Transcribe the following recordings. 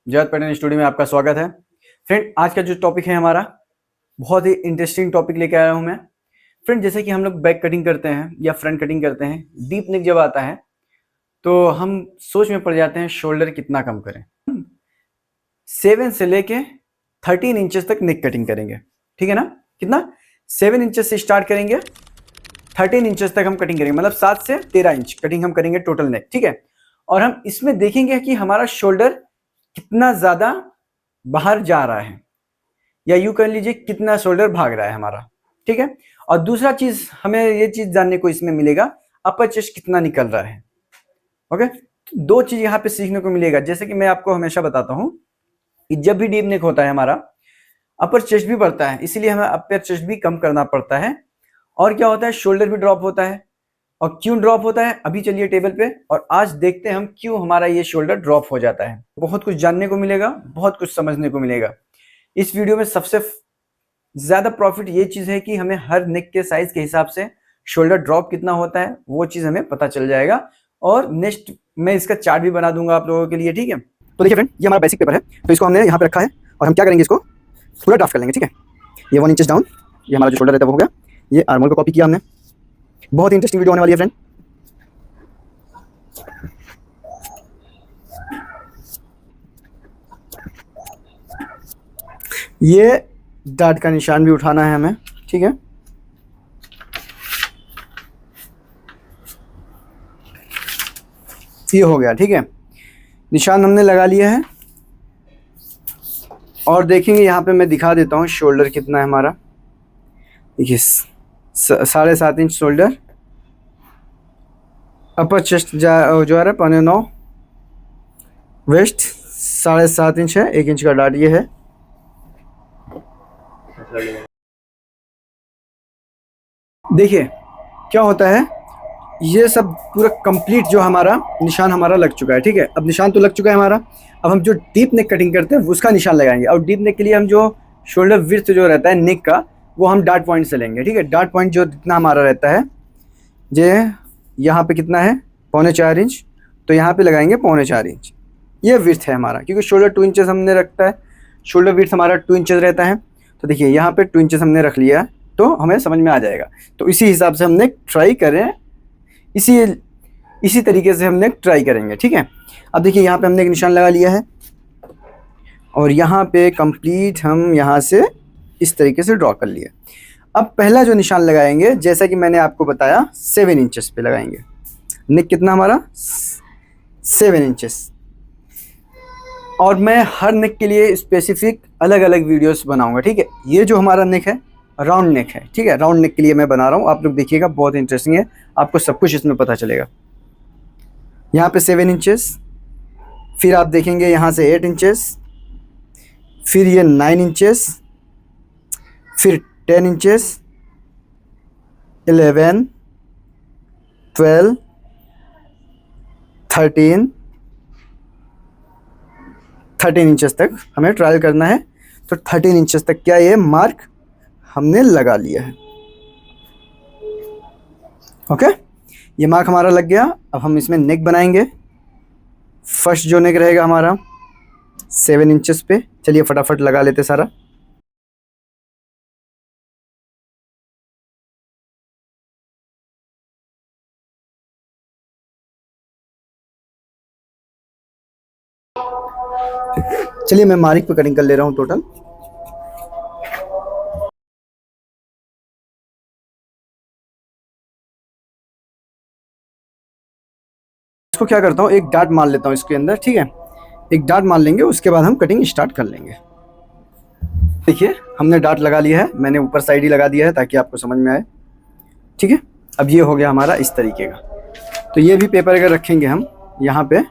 जयत pattern studio में आपका स्वागत है। फ्रेंड, आज का जो टॉपिक है हमारा बहुत ही इंटरेस्टिंग टॉपिक लेके आया हूं मैं। फ्रेंड, जैसे कि हम लोग बैक कटिंग करते हैं या फ्रंट कटिंग करते हैं, डीप नेक जब आता है तो हम सोच में पड़ जाते हैं शोल्डर कितना कम करें। 7 से लेके 13 इंचेस तक नेक कटिंग करेंगे, ठीक है ना। कितना? 7 इंचेस से स्टार्ट करेंगे, 13 इंचेस तक हम कटिंग करेंगे, मतलब 7 से 13 इंच कटिंग हम करेंगे टोटल नेक, ठीक है। और हम इसमें देखेंगे कि हमारा शोल्डर कितना ज्यादा बाहर जा रहा है, या यूं कह लीजिए कितना शोल्डर भाग रहा है हमारा, ठीक है। और दूसरा चीज हमें ये चीज जानने को इसमें मिलेगा, अपर चेस्ट कितना निकल रहा है। ओके, तो दो चीज यहाँ पे सीखने को मिलेगा। जैसे कि मैं आपको हमेशा बताता हूँ कि जब भी डीप नेक होता है हमारा अपर चेस्ट भी बढ़ता है, इसीलिए हमें अपर चेस्ट भी कम करना पड़ता है। और क्या होता है, शोल्डर भी ड्रॉप होता है। और क्यों ड्रॉप होता है अभी चलिए टेबल पे और आज देखते हैं हम क्यों हमारा ये शोल्डर ड्रॉप हो जाता है। बहुत कुछ जानने को मिलेगा, बहुत कुछ समझने को मिलेगा इस वीडियो में। सबसे ज्यादा प्रॉफिट ये चीज है कि हमें हर नेक के साइज के हिसाब से शोल्डर ड्रॉप कितना होता है वो चीज हमें पता चल जाएगा। और नेक्स्ट मैं इसका चार्ट भी बना दूंगा आप लोगों के लिए, ठीक है। तो देखिए फ्रेंड, ये हमारा बेसिक पेपर है, तो इसको हमने यहाँ पे रखा है और हम क्या करेंगे, इसको पूरा ड्राफ्ट कर लेंगे, ठीक है। ये 1 इंचेस डाउन, ये हमारा जो शोल्डर रहता है वो हो गया। ये आर्मोल को कॉपी किया हमने। बहुत ही इंटरेस्टिंग वीडियो होने वाली है फ्रेंड। ये डार्ट का निशान भी उठाना है हमें, ठीक है। ये हो गया, ठीक है। निशान हमने लगा लिया है और देखेंगे यहाँ पे मैं दिखा देता हूँ शोल्डर कितना है हमारा। देखिए 7.5 इंच शोल्डर, अपर चेस्ट जो आ रहा है 9.5, वेस्ट 7.5 इंच है, 1 इंच का डार्ट ये है। देखिए क्या होता है, ये सब पूरा कंप्लीट जो हमारा निशान हमारा लग चुका है, ठीक है। अब निशान तो लग चुका है हमारा, अब हम जो डीप नेक कटिंग करते हैं उसका निशान लगाएंगे। और डीप नेक के लिए हम जो शोल्डर विड्थ जो रहता है नेक का वो हम डार्ट पॉइंट से लेंगे, ठीक है। डार्ट पॉइंट जो जितना हमारा रहता है, जे यहाँ पे कितना है 4.25 इंच, तो यहाँ पे लगाएंगे 4.25 इंच। ये विड्थ है हमारा, क्योंकि शोल्डर 2 इंचेस हमने रखता है, शोल्डर विड्थ हमारा 2 इंचेस रहता है। तो देखिए यहाँ पे 2 इंचेस हमने रख लिया, तो हमें समझ में आ जाएगा। तो इसी हिसाब से हमने ट्राई करें, इसी तरीके से हमने ट्राई करेंगे, ठीक है। अब देखिए यहाँ पे हमने एक निशान लगा लिया है और यहाँ पे कंप्लीट हम यहाँ से इस तरीके से ड्रॉ कर लिए। अब पहला जो निशान लगाएंगे, जैसा कि मैंने आपको बताया, 7 इंचेस पे लगाएंगे। नेक कितना हमारा 7 इंचेस। और मैं हर नेक के लिए स्पेसिफिक अलग अलग वीडियोस बनाऊंगा, ठीक है। ये जो हमारा नेक है राउंड नेक है, ठीक है। राउंड नेक के लिए मैं बना रहा हूँ, आप लोग देखिएगा, बहुत इंटरेस्टिंग है, आपको सब कुछ इसमें पता चलेगा। यहाँ पे 7 इंचेस, फिर आप देखेंगे यहाँ से 8 इंचेस, फिर ये 9 इंचेस, फिर 10 इंचेस, 11, 12, 13 इंचेस तक हमें ट्रायल करना है। तो 13 इंचेस तक क्या ये मार्क हमने लगा लिया है। ओके, ये मार्क हमारा लग गया। अब हम इसमें नेक बनाएंगे। फर्स्ट जो नेक रहेगा हमारा 7 इंचेस पे, चलिए फटाफट लगा लेते सारा। चलिए मैं मार्क पे कटिंग कर ले रहा हूँ टोटल। इसको क्या करता हूँ, एक डार्ट मार लेता हूँ इसके अंदर, ठीक है। एक डार्ट मार लेंगे, उसके बाद हम कटिंग स्टार्ट कर लेंगे। देखिए हमने डार्ट लगा लिया है, मैंने ऊपर साइड ही लगा दिया है ताकि आपको समझ में आए, ठीक है। अब ये हो गया हमारा इस तरीके का। तो ये भी पेपर अगर रखेंगे हम यहाँ पे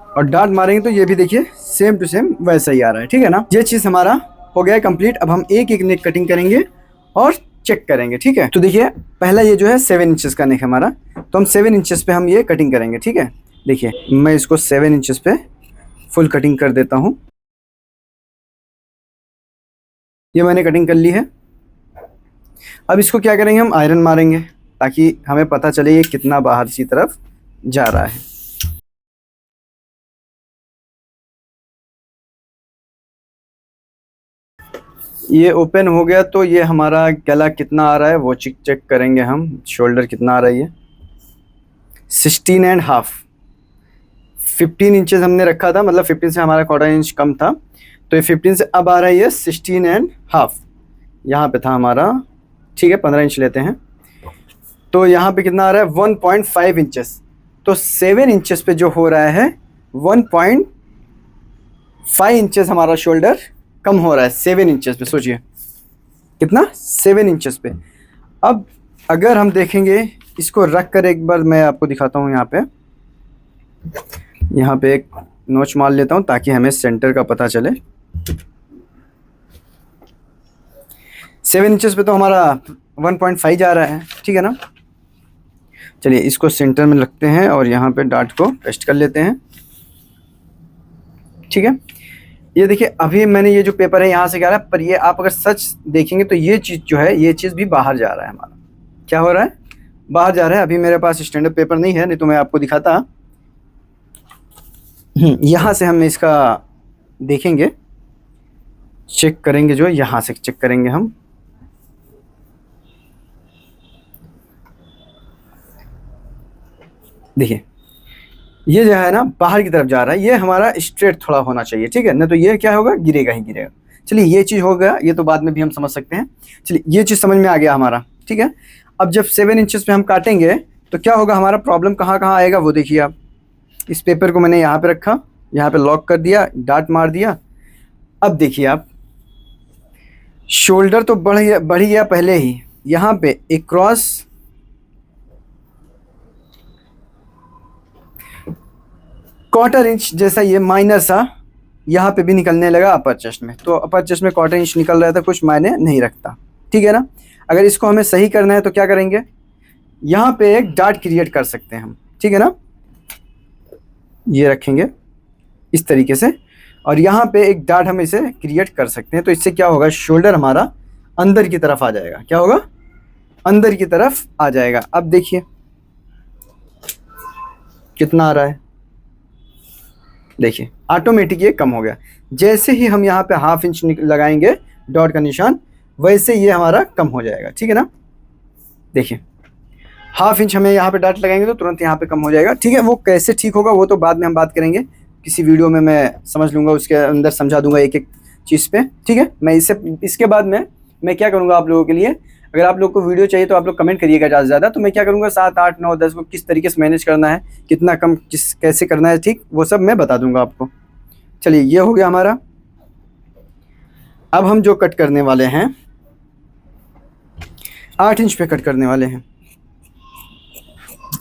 और डार्ट मारेंगे तो ये भी देखिए सेम टू सेम वैसा ही आ रहा है, ठीक है ना। ये चीज़ हमारा हो गया कंप्लीट। अब हम एक एक नेक कटिंग करेंगे और चेक करेंगे, ठीक है। तो देखिए पहला ये जो है 7 इंचेस का नेक हमारा, तो हम 7 इंचेस पे हम ये कटिंग करेंगे, ठीक है। देखिए मैं इसको 7 इंचेस पे फुल कटिंग कर देता हूँ। ये मैंने कटिंग कर ली है। अब इसको क्या करेंगे, हम आयरन मारेंगे ताकि हमें पता चले ये कितना बाहर की तरफ जा रहा है। ये ओपन हो गया तो ये हमारा गला कितना आ रहा है वो चेक करेंगे हम। शोल्डर कितना आ रहा है, ये 16.5, 15 इंचेस हमने रखा था, मतलब 15 से हमारा क्वार्टर इंच कम था, तो ये 15 से अब आ रहा है ये 16.5, यहाँ पे था हमारा, ठीक है 15 इंच लेते हैं, तो यहाँ पे कितना आ रहा है 1.5 इंचेस, तो 7 इंचेस पे जो हो रहा है 1.5 इंचेस हमारा शोल्डर कम हो रहा है 7 इंचेस पे। सोचिए कितना, 7 इंचेस पे। अब अगर हम देखेंगे इसको रख कर, एक बार मैं आपको दिखाता हूँ, यहाँ पे एक नोच मार लेता हूँ ताकि हमें सेंटर का पता चले। 7 इंचेस पे तो हमारा 1.5 जा रहा है, ठीक है ना। चलिए इसको सेंटर में रखते हैं और यहाँ पे डार्ट को पेस्ट कर लेते हैं, ठीक है। ये देखिए अभी मैंने ये जो पेपर है यहाँ से क्या रहा है, पर ये आप अगर सच देखेंगे तो ये चीज़ जो है, ये चीज़ भी बाहर जा रहा है हमारा। क्या हो रहा है, बाहर जा रहा है। अभी मेरे पास स्टैंडर्ड पेपर नहीं है, नहीं तो मैं आपको दिखाता। यहाँ से हम इसका देखेंगे, चेक करेंगे, जो यहाँ से चेक करेंगे हम। देखिए ये जो है ना बाहर की तरफ जा रहा है, ये हमारा स्ट्रेट थोड़ा होना चाहिए, ठीक है ना, तो ये क्या होगा, गिरेगा ही गिरेगा। चलिए ये चीज़ हो गया, ये तो बाद में भी हम समझ सकते हैं। चलिए ये चीज़ समझ में आ गया हमारा, ठीक है। अब जब 7 इंचेस पे हम काटेंगे तो क्या होगा, हमारा प्रॉब्लम कहाँ कहाँ आएगा वो देखिए आप। इस पेपर को मैंने यहाँ पे रखा, यहाँ पे लॉक कर दिया, डार्ट मार दिया। अब देखिए आप, शोल्डर तो बढ़ गया पहले ही, यहाँ पे एक क्रॉस क्वार्टर इंच जैसा ये माइनर सा यहाँ पे भी निकलने लगा अपर चेस्ट में। तो अपर चेस्ट में क्वार्टर इंच निकल रहा था, कुछ मायने नहीं रखता, ठीक है ना। अगर इसको हमें सही करना है तो क्या करेंगे, यहाँ पे एक डार्ट क्रिएट कर सकते हैं हम, ठीक है ना। ये रखेंगे इस तरीके से और यहाँ पे एक डार्ट हम इसे क्रिएट कर सकते हैं। तो इससे क्या होगा, शोल्डर हमारा अंदर की तरफ आ जाएगा। क्या होगा, अंदर की तरफ आ जाएगा। अब देखिए कितना आ रहा है, देखिए ऑटोमेटिक ये कम हो गया। जैसे ही हम यहाँ पे ½ इंच लगाएंगे डॉट का निशान, वैसे ये हमारा कम हो जाएगा, ठीक है ना। देखिए ½ इंच हमें यहाँ पे डॉट लगाएंगे तो तुरंत यहाँ पे कम हो जाएगा, ठीक है। वो कैसे ठीक होगा वो तो बाद में हम बात करेंगे, किसी वीडियो में मैं समझ लूँगा, उसके अंदर समझा दूंगा एक एक चीज़ पे, ठीक है। मैं इसके बाद में मैं क्या करूँगा आप लोगों के लिए, अगर आप लोग को वीडियो चाहिए तो आप लोग कमेंट करिएगा ज़्यादा से ज़्यादा, तो मैं क्या करूँगा 7, 8, 9, 10 को किस तरीके से मैनेज करना है, कितना कम कैसे करना है, ठीक, वो सब मैं बता दूंगा आपको। चलिए ये हो गया हमारा। अब हम जो कट करने वाले हैं 8 इंच पे कट करने वाले हैं।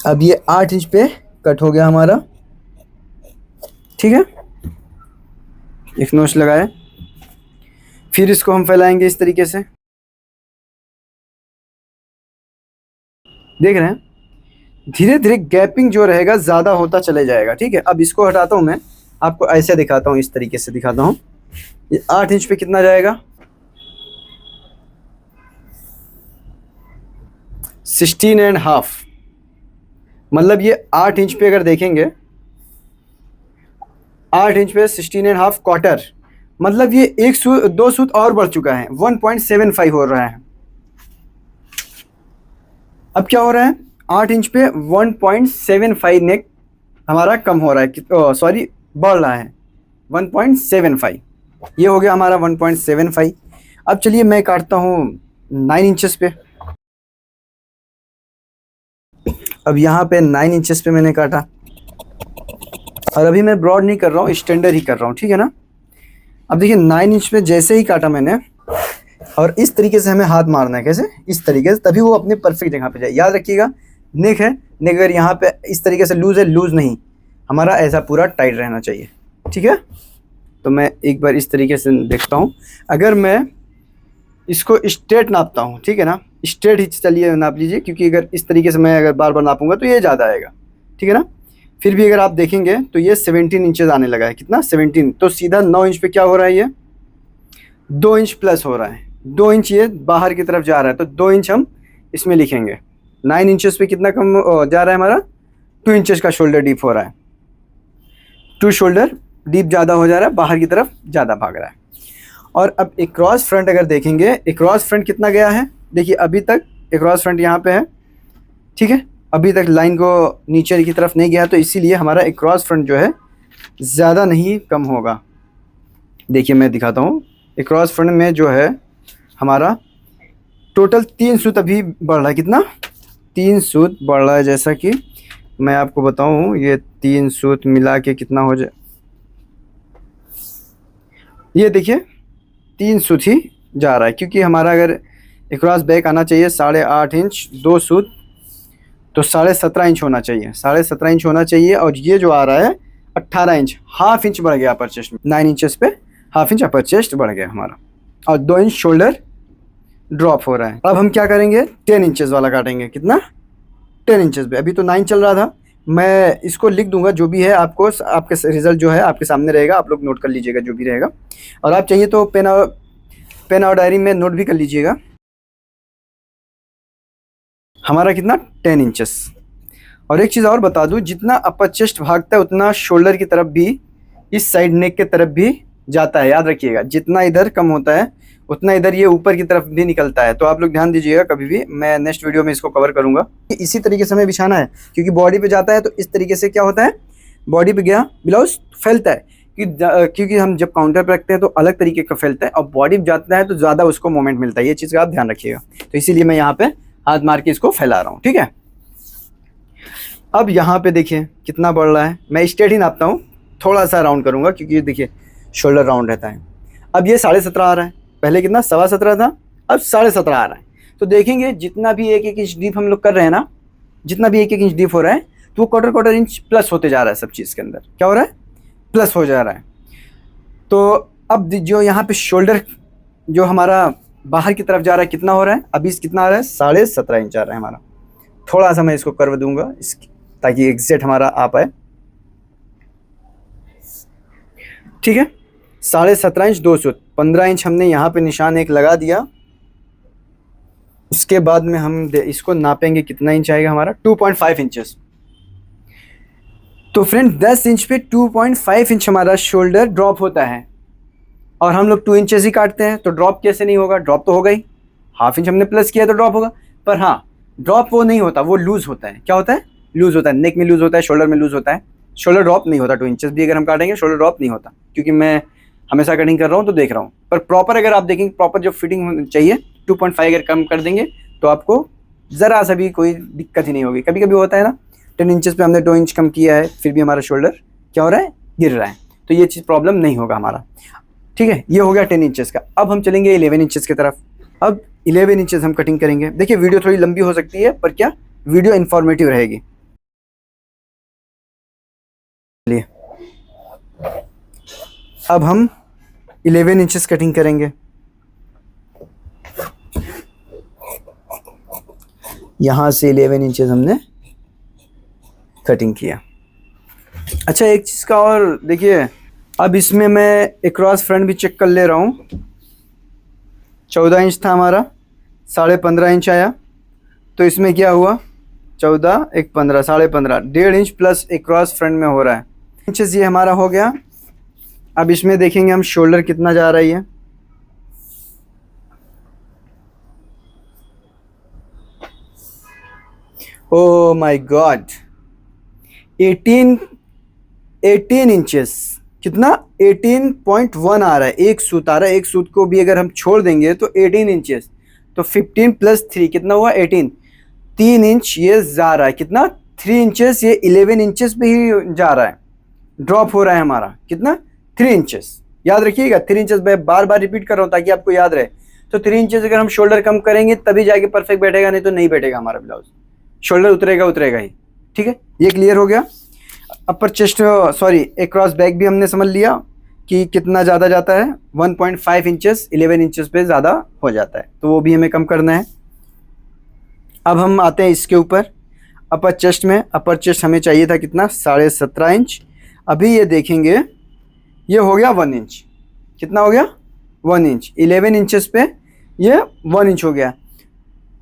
अब ये 8 इंच पे कट हो गया हमारा, ठीक है। एक नोच लगाए, फिर इसको हम फैलाएंगे इस तरीके से, देख रहे हैं धीरे धीरे गैपिंग जो रहेगा ज़्यादा होता चले जाएगा, ठीक है। अब इसको हटाता हूँ, मैं आपको ऐसे दिखाता हूँ, इस तरीके से दिखाता हूँ। ये 8 इंच पे कितना जाएगा, 16.5, मतलब ये 8 इंच पे अगर देखेंगे, 8 इंच पे 16.5 क्वार्टर, मतलब ये 2 सूत और बढ़ चुका है, 1.75 हो रहा है। अब क्या हो रहा है, 8 इंच पे 1.75 नेक हमारा कम हो रहा है, सॉरी बढ़ रहा है 1.75, ये हो गया हमारा 1.75। अब चलिए मैं काटता हूँ 9 इंचेस पे। अब यहाँ पे 9 इंचेस पे मैंने काटा, और अभी मैं ब्रॉड नहीं कर रहा हूँ, स्टैंडर्ड ही कर रहा हूँ, ठीक है ना। अब देखिए 9 इंच पे जैसे ही काटा मैंने, और इस तरीके से हमें हाथ मारना है, कैसे, इस तरीके से, तभी वो अपने परफेक्ट जगह पे जाए। याद रखिएगा नेक है, नेक अगर यहाँ पे इस तरीके से लूज है, लूज नहीं, हमारा ऐसा पूरा टाइट रहना चाहिए, ठीक है। तो मैं एक बार इस तरीके से देखता हूँ, अगर मैं इसको स्ट्रेट नापता हूँ, ठीक है ना, स्ट्रेट ही चलिए नाप लीजिए, क्योंकि अगर इस तरीके से मैं अगर बार बार नापूंगा तो ये ज़्यादा आएगा, ठीक है ना। फिर भी अगर आप देखेंगे तो ये 17 इंचेस आने लगा है, कितना 17, तो सीधा 9 इंच पे क्या हो रहा है, ये 2 इंच प्लस हो रहा है, 2 इंच ये बाहर की तरफ जा रहा है, तो 2 इंच हम इसमें लिखेंगे। 9 इंचेस पे कितना कम जा रहा है हमारा, 2 इंचेस का शोल्डर डीप हो रहा है, 2 शोल्डर डीप ज़्यादा हो जा रहा है, बाहर की तरफ ज़्यादा भाग रहा है। और अब एक क्रॉस फ्रंट अगर देखेंगे, एक क्रॉस फ्रंट कितना गया है, देखिए अभी तक एक क्रॉस फ्रंट यहाँ पे है, ठीक है, अभी तक लाइन को नीचे की तरफ नहीं गया, तो इसीलिए हमारा एक क्रॉस फ्रंट जो है ज़्यादा नहीं कम होगा। देखिए मैं दिखाता हूँ, एक क्रॉस फ्रंट में जो है हमारा टोटल 3 सूत अभी बढ़ रहा है, कितना 3 सूत बढ़ रहा है। जैसा कि मैं आपको बताऊँ, ये 3 सूत मिला के कितना हो जाए, ये देखिए 3 सूत ही जा रहा है, क्योंकि हमारा अगर एक क्रॉस बैक आना चाहिए 8.5 इंच 2 सूत, तो 17.5 इंच होना चाहिए, 17.5 इंच होना चाहिए। और ये जो आ रहा है 18 इंच, हाफ इंच बढ़ गया अपर चेस्ट में, 9 इंचेस पे हाफ इंच अपर चेस्ट बढ़ गया हमारा, और 2 इंच शोल्डर ड्रॉप हो रहा है। अब हम क्या करेंगे, 10 इंचेस वाला काटेंगे, कितना 10 इंचेस पे, अभी तो 9 चल रहा था, मैं इसको लिख दूंगा, जो भी है आपको, आपके रिजल्ट जो है आपके सामने रहेगा, आप लोग नोट कर लीजिएगा जो भी रहेगा, और आप चाहिए तो पेन और डायरी में नोट भी कर लीजिएगा। हमारा कितना 10 इंचेस। और एक चीज़ और बता दूं, जितना अपर चेस्ट भागता है उतना शोल्डर की तरफ भी, इस साइड नेक के तरफ भी जाता है, याद रखिएगा, जितना इधर कम होता है उतना इधर ये ऊपर की तरफ भी निकलता है। तो आप लोग ध्यान दीजिएगा, कभी भी मैं नेक्स्ट वीडियो में इसको कवर करूंगा। इसी तरीके से हमें बिछाना है, क्योंकि बॉडी पे जाता है तो इस तरीके से क्या होता है, बॉडी पे गया ब्लाउज फैलता है, क्योंकि हम जब काउंटर पर रखते हैं तो अलग तरीके का फैलता है, और बॉडी पे जाता है तो ज़्यादा उसको मोमेंट मिलता है, ये चीज़ का आप ध्यान रखिएगा। तो इसीलिए मैं यहाँ पे हाथ मार के इसको फैला रहा हूँ, ठीक है। अब यहाँ पे देखिए कितना बढ़ रहा है, मैं स्ट्रेट ही नापता हूँ, थोड़ा सा राउंड करूँगा, क्योंकि देखिए शोल्डर राउंड रहता है। अब ये 17.5 आ रहा है, पहले कितना 17.25 था, अब 17.5 आ रहा है। तो देखेंगे जितना भी 1-1 इंच डीप हम लोग कर रहे हैं ना, जितना भी 1-1 इंच डीप हो रहा है, तो वो क्वार्टर इंच प्लस होते जा रहा है, सब चीज़ के अंदर क्या हो रहा है, प्लस हो जा रहा है। तो अब जो यहाँ पे शोल्डर जो हमारा बाहर की तरफ जा रहा है, कितना हो रहा है, अभी कितना आ रहा है, 17.5 इंच आ रहा है हमारा। थोड़ा सा मैं इसको कर्व दूंगा ताकि एग्जैक्ट हमारा आ पाए, ठीक है। 17.5 इंच 2 सूत, 15 इंच हमने यहाँ पे निशान एक लगा दिया। उसके बाद में हम इसको नापेंगे, कितना इंच आएगा हमारा, 2.5 इंचेस। तो फ्रेंड 10 इंच पे 2.5 इंच हमारा शोल्डर ड्रॉप होता है, और हम लोग 2 इंचेस ही काटते हैं, तो ड्रॉप कैसे नहीं होगा, ड्रॉप तो होगा ही, हाफ इंच हमने प्लस किया तो ड्रॉप होगा। पर हाँ, ड्रॉप वो नहीं होता, वो लूज होता है। क्या होता है, लूज होता है, नेक में लूज होता है, शोल्डर में लूज होता है, शोल्डर ड्रॉप नहीं होता। 2 इंचेस भी अगर हम काटेंगे शोल्डर ड्रॉप नहीं होता, क्योंकि मैं हमेशा कटिंग कर रहा हूँ तो देख रहा हूँ। पर प्रॉपर अगर आप देखेंगे, प्रॉपर जो फिटिंग चाहिए, 2.5 अगर कम कर देंगे तो आपको ज़रा सा भी कोई दिक्कत ही नहीं होगी। कभी कभी होता है ना, 10 इंचेस पे हमने 2 इंच कम किया है, फिर भी हमारा शोल्डर क्या हो रहा है, गिर रहा है, तो ये चीज़ प्रॉब्लम नहीं होगा हमारा, ठीक है। ये हो गया 10 इंचेस का। अब हम चलेंगे 11 इंचेस की तरफ। अब 11 इंचेस हम कटिंग करेंगे। देखिए वीडियो थोड़ी लंबी हो सकती है, पर क्या वीडियो इन्फॉर्मेटिव रहेगी। चलिए अब हम 11 इंचेस कटिंग करेंगे। यहाँ से 11 इंचेस हमने कटिंग किया। अच्छा एक चीज़ का और देखिए, अब इसमें मैं एक क्रॉस फ्रंट भी चेक कर ले रहा हूँ। 14 इंच था हमारा, 15.5 इंच आया, तो इसमें क्या हुआ, 14 1 15, 15.5, 1.5 इंच प्लस एक क्रॉस फ्रंट में हो रहा है, इंचेस ये हमारा हो गया। अब इसमें देखेंगे हम शोल्डर कितना जा रही है, ओ माय गॉड, 18 इंचेस, कितना 18.1 आ रहा है, एक सूत आ रहा है। एक सूत को भी अगर हम छोड़ देंगे तो 18 इंचेस, तो 15 + 3 कितना हुआ, 18, 3 इंच ये जा रहा है, कितना 3 इंचेस, ये 11 इंचेस पे ही जा रहा है, ड्रॉप हो रहा है हमारा, कितना 3 इंचेस। याद रखिएगा 3 इंचेस, मैं बार बार रिपीट कर रहा हूँ ताकि आपको याद रहे। तो 3 इंचेस अगर हम शोल्डर कम करेंगे तभी जाके परफेक्ट बैठेगा, नहीं तो नहीं बैठेगा हमारा ब्लाउज, शोल्डर उतरेगा ही, ठीक है। ये क्लियर हो गया। अपर चेस्ट सॉरी एक क्रॉस बैक भी हमने समझ लिया कि कितना ज़्यादा जाता है, 1.5 इंचेस 11 इंचेस पे ज़्यादा हो जाता है, तो वो भी हमें कम करना है। अब हम आते हैं इसके ऊपर, अपर चेस्ट में। अपर चेस्ट हमें चाहिए था कितना, 17.5 इंच। अभी ये देखेंगे ये हो गया 1 इंच, कितना हो गया 1 इंच, 11 इंचेस पे ये 1 इंच हो गया।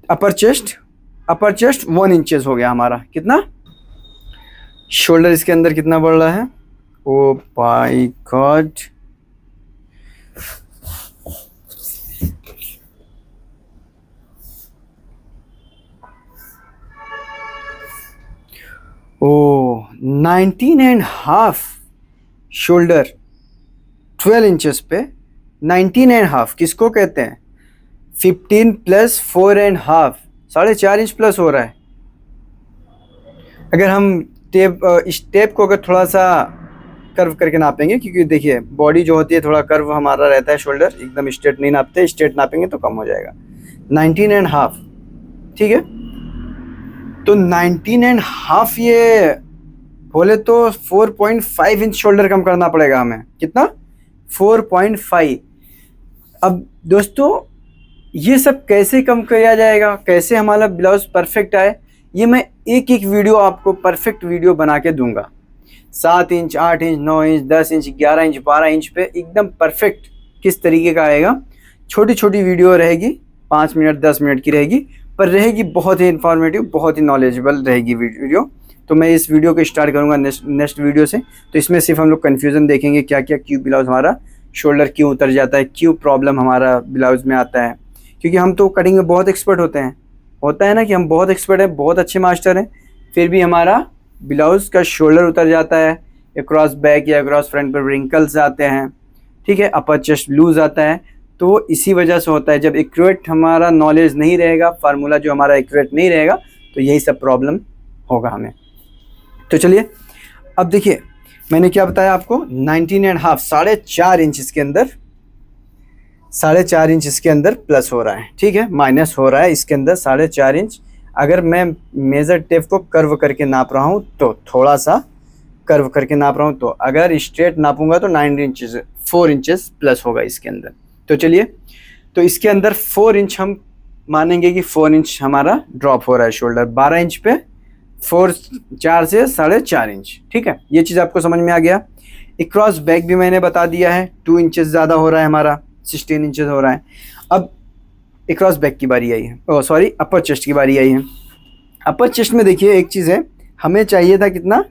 अपर चेस्ट 1 इंचेस हो गया हमारा, कितना। शोल्डर इसके अंदर कितना बढ़ रहा है, oh my God, oh 19.5 shoulder 12 inches पे 19.5 किसको कहते हैं? 15 प्लस 4.5 4.5 इंच प्लस हो रहा है। अगर हम इस टेप को अगर थोड़ा सा कर्व करके नापेंगे, क्योंकि देखिए बॉडी जो होती है थोड़ा कर्व हमारा रहता है, शोल्डर एकदम स्ट्रेट नहीं नापते, स्ट्रेट नापेंगे तो कम हो जाएगा। 19.5 ठीक है, तो 19.5 ये बोले तो 4.5 इंच शोल्डर कम करना पड़ेगा हमें। कितना? 4.5। अब दोस्तों ये सब कैसे कम किया जाएगा, कैसे हमारा ब्लाउज परफेक्ट आए, ये मैं एक एक वीडियो आपको परफेक्ट वीडियो बना के दूंगा। 7 inch, 8 inch, 9 inch, 10 inch, 11 inch, 12 inch पे एकदम परफेक्ट किस तरीके का आएगा। छोटी छोटी वीडियो रहेगी, 5 मिनट 10 मिनट की रहेगी, पर रहेगी बहुत ही इंफॉर्मेटिव, बहुत ही नॉलेजेबल रहेगी वीडियो। तो मैं इस वीडियो को स्टार्ट करूंगा नेक्स्ट वीडियो से। तो इसमें सिर्फ हम लोग कन्फ्यूज़न देखेंगे, क्या क्या क्यों ब्लाउज हमारा शोल्डर क्यों उतर जाता है, क्यों प्रॉब्लम हमारा ब्लाउज में आता है। क्योंकि हम तो कटिंग में बहुत एक्सपर्ट होते हैं, होता है ना कि हम बहुत एक्सपर्ट हैं, बहुत अच्छे मास्टर हैं, फिर भी हमारा ब्लाउज का शोल्डर उतर जाता है, अक्रॉस बैक या अक्रॉस फ्रंट पर रिंकल्स आते हैं, ठीक है, अपर चेस्ट लूज आता है। तो इसी वजह से होता है, जब एक्यूरेट हमारा नॉलेज नहीं रहेगा, फार्मूला जो हमारा एक्यूरेट नहीं रहेगा, तो यही सब प्रॉब्लम होगा हमें। तो चलिए अब देखिए मैंने क्या बताया आपको, 19.5 4.5 इंच इसके अंदर, 4.5 इंच इसके अंदर प्लस हो रहा है, ठीक है, माइनस हो रहा है इसके अंदर 4.5 इंच। अगर मैं मेजर टेप को कर्व करके नाप रहा हूँ तो थोड़ा सा कर्व करके नाप रहा हूँ, तो अगर स्ट्रेट नापूंगा तो 9 इंचेस 4 इंचेस प्लस होगा इसके अंदर। तो चलिए, तो इसके अंदर 4 इंच हम मानेंगे कि 4 इंच हमारा ड्रॉप हो रहा है शोल्डर, 12 इंच पे 4 से 4.5 इंच, ठीक है, ये चीज़ आपको समझ में आ गया। क्रॉस बैक भी मैंने बता दिया है, 2 इंचेस ज़्यादा हो रहा है हमारा, 16 इंचेस हो रहा है। अब क्रॉस बैक की बारी आई है, सॉरी अपर चेस्ट की बारी आई है। अपर चेस्ट में देखिए एक चीज़ है, हमें चाहिए था कितना,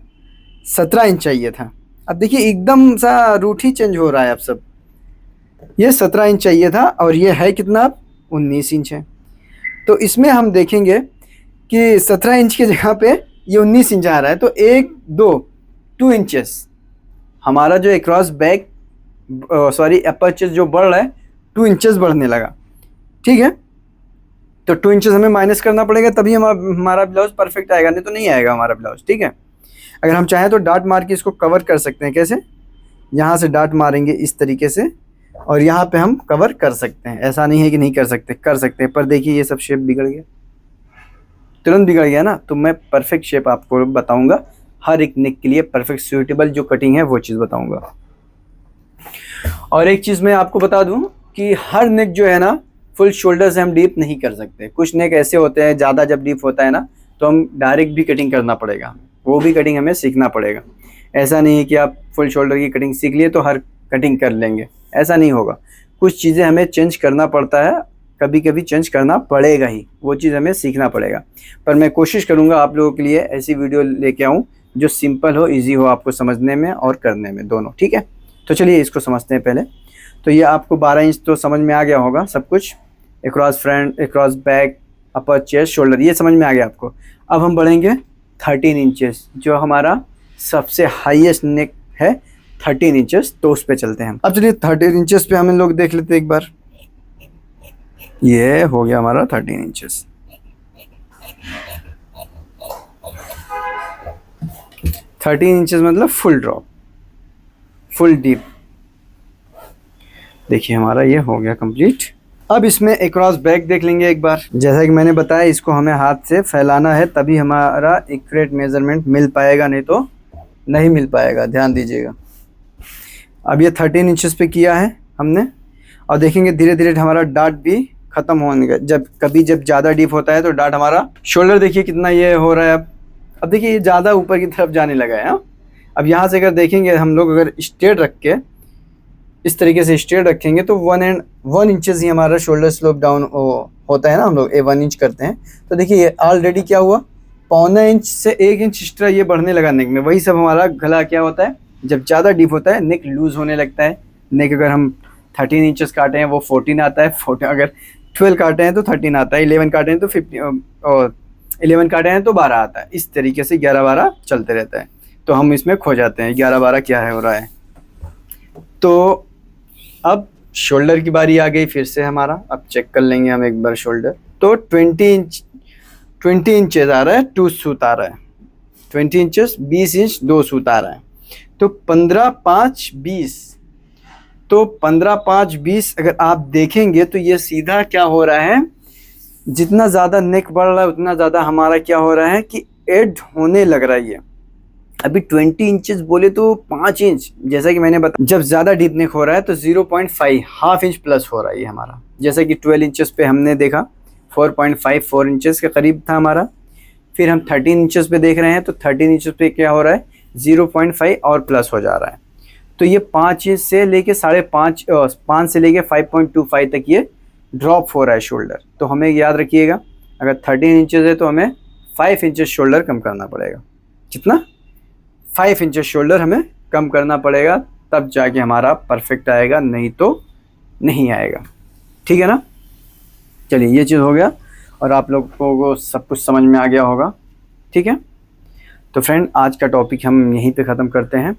17 इंच चाहिए था। अब देखिए एकदम सा रूट ही चेंज हो रहा है अब सब, ये 17 इंच चाहिए था और ये है कितना, अब 19 इंच है। तो इसमें हम देखेंगे कि 17 इंच की जगह पे ये 19 इंच आ रहा है, तो 2 इंचेस हमारा जो क्रॉस बैक सॉरी अपर चेस्ट जो बढ़ रहा है 2 इंचेस बढ़ने लगा, ठीक है। तो 2 इंचेस हमें माइनस करना पड़ेगा, तभी हमारा ब्लाउज परफेक्ट आएगा, नहीं तो नहीं आएगा हमारा ब्लाउज, ठीक है। अगर हम चाहें तो डाट मार के इसको कवर कर सकते हैं। कैसे? यहाँ से डाट मारेंगे इस तरीके से और यहाँ पे हम कवर कर सकते हैं, ऐसा नहीं है कि नहीं कर सकते, कर सकते हैं। पर देखिए ये सब शेप बिगड़ गया, तुरंत बिगड़ गया ना। तो मैं परफेक्ट शेप आपको बताऊंगा, हर एक नेक के लिए परफेक्ट सूटेबल जो कटिंग है वो चीज़ बताऊंगा। और एक चीज़ मैं आपको बता दूं कि हर नेक जो है ना फुल शोल्डर से हम डीप नहीं कर सकते। कुछ नेक ऐसे होते हैं ज़्यादा जब डीप होता है ना तो हम डायरेक्ट भी कटिंग करना पड़ेगा, वो भी कटिंग हमें सीखना पड़ेगा। ऐसा नहीं है कि आप फुल शोल्डर की कटिंग सीख लिए तो हर कटिंग कर लेंगे, ऐसा नहीं होगा। कुछ चीज़ें हमें चेंज करना पड़ता है, कभी कभी चेंज करना पड़ेगा ही, वो चीज़ हमें सीखना पड़ेगा। पर मैं कोशिश करूँगा आप लोगों के लिए ऐसी वीडियो लेके आऊँ जो सिंपल हो, ईजी हो आपको समझने में और करने में दोनों, ठीक है। तो चलिए इसको समझते हैं पहले। तो ये आपको 12 इंच तो समझ में आ गया होगा सब कुछ, अक्रॉस फ्रंट, अक्रॉस बैक, अपर चेस्ट, शोल्डर, ये समझ में आ गया आपको। अब हम बढ़ेंगे 13 इंचेस, जो हमारा सबसे हाईएस्ट नेक है 13 इंचेस, तो उस पे चलते हैं हम। अब चलिए 13 इंचेस पे हम लोग देख लेते हैं एक बार। ये हो गया हमारा 13 इंचेस। 13 इंचेस मतलब फुल ड्रॉप, फुल डीप। देखिए हमारा ये हो गया कंप्लीट। अब इसमें अक्रॉस बैक देख लेंगे एक बार। जैसा कि मैंने बताया इसको हमें हाथ से फैलाना है, तभी हमारा एक्यूरेट मेजरमेंट मिल पाएगा, नहीं तो नहीं मिल पाएगा, ध्यान दीजिएगा। अब ये 13 इंचेस पे किया है हमने, और देखेंगे धीरे धीरे हमारा डार्ट भी खत्म होने, जब ज़्यादा डीप होता है तो डार्ट हमारा, शोल्डर देखिए कितना ये हो रहा है। अब देखिए ये ज़्यादा ऊपर की तरफ जाने लगा है। अब यहाँ से अगर देखेंगे हम लोग, अगर स्ट्रेट रख के इस तरीके से स्ट्रेट रखेंगे तो 1 इंचेस ही हमारा शोल्डर स्लोप डाउन होता है ना, हम लोग 1 इंच करते हैं। तो देखिए ये ऑलरेडी क्या हुआ, 0.25 इंच से 1 इंच एक्स्ट्रा ये बढ़ने लगा नेक में। वही सब हमारा गला क्या होता है, जब ज़्यादा डीप होता है नेक लूज होने लगता है। नेक अगर हम 13 इंचेस काटे हैं वो 14 आता है, अगर 12 काटे हैं तो 13 आता है, 11 काटे हैं तो 15 और 11 काटे हैं तो 12 आता है। इस तरीके से 11-12 चलते रहता है, तो हम इसमें खो जाते हैं 11-12 क्या है हो रहा है। तो अब शोल्डर की बारी आ गई फिर से हमारा। अब चेक कर लेंगे हम एक बार शोल्डर। तो 20 इंचेस आ रहा है, 2 सूत आ रहा है। 20 इंचेस 20 इंच 2 सूत आ रहा है। तो 15 5 20, तो 15 5 20 अगर आप देखेंगे तो ये सीधा क्या हो रहा है, जितना ज़्यादा नेक बढ़ रहा है उतना ज़्यादा हमारा क्या हो रहा है कि एड होने लग रहा है ये। अभी 20 इंचेस बोले तो 5 इंच, जैसा कि मैंने बताया जब ज़्यादा डीप नेक हो रहा है तो 0.5 हाफ इंच प्लस हो रहा है ये हमारा। जैसे कि 12 इंचेस पे हमने देखा 4.54 इंचेस के करीब था हमारा। फिर हम 13 इंचेस पे देख रहे हैं तो 13 इंचेस पे क्या हो रहा है, 0.5 और प्लस हो जा रहा है। तो ये 5 इंच से लेके 5.5 से लेके 5.25 तक ये ड्रॉप हो रहा है शोल्डर। तो हमें याद रखिएगा, अगर 13 इंचेस है तो हमें 5 इंचेस शोल्डर कम करना पड़ेगा। कितना? 5 इंचेस शोल्डर हमें कम करना पड़ेगा, तब जाके हमारा परफेक्ट आएगा, नहीं तो नहीं आएगा। ठीक है ना। चलिए ये चीज़ हो गया और आप लोगों को सब कुछ समझ में आ गया होगा। ठीक है, तो फ्रेंड आज का टॉपिक हम यहीं पे ख़त्म करते हैं।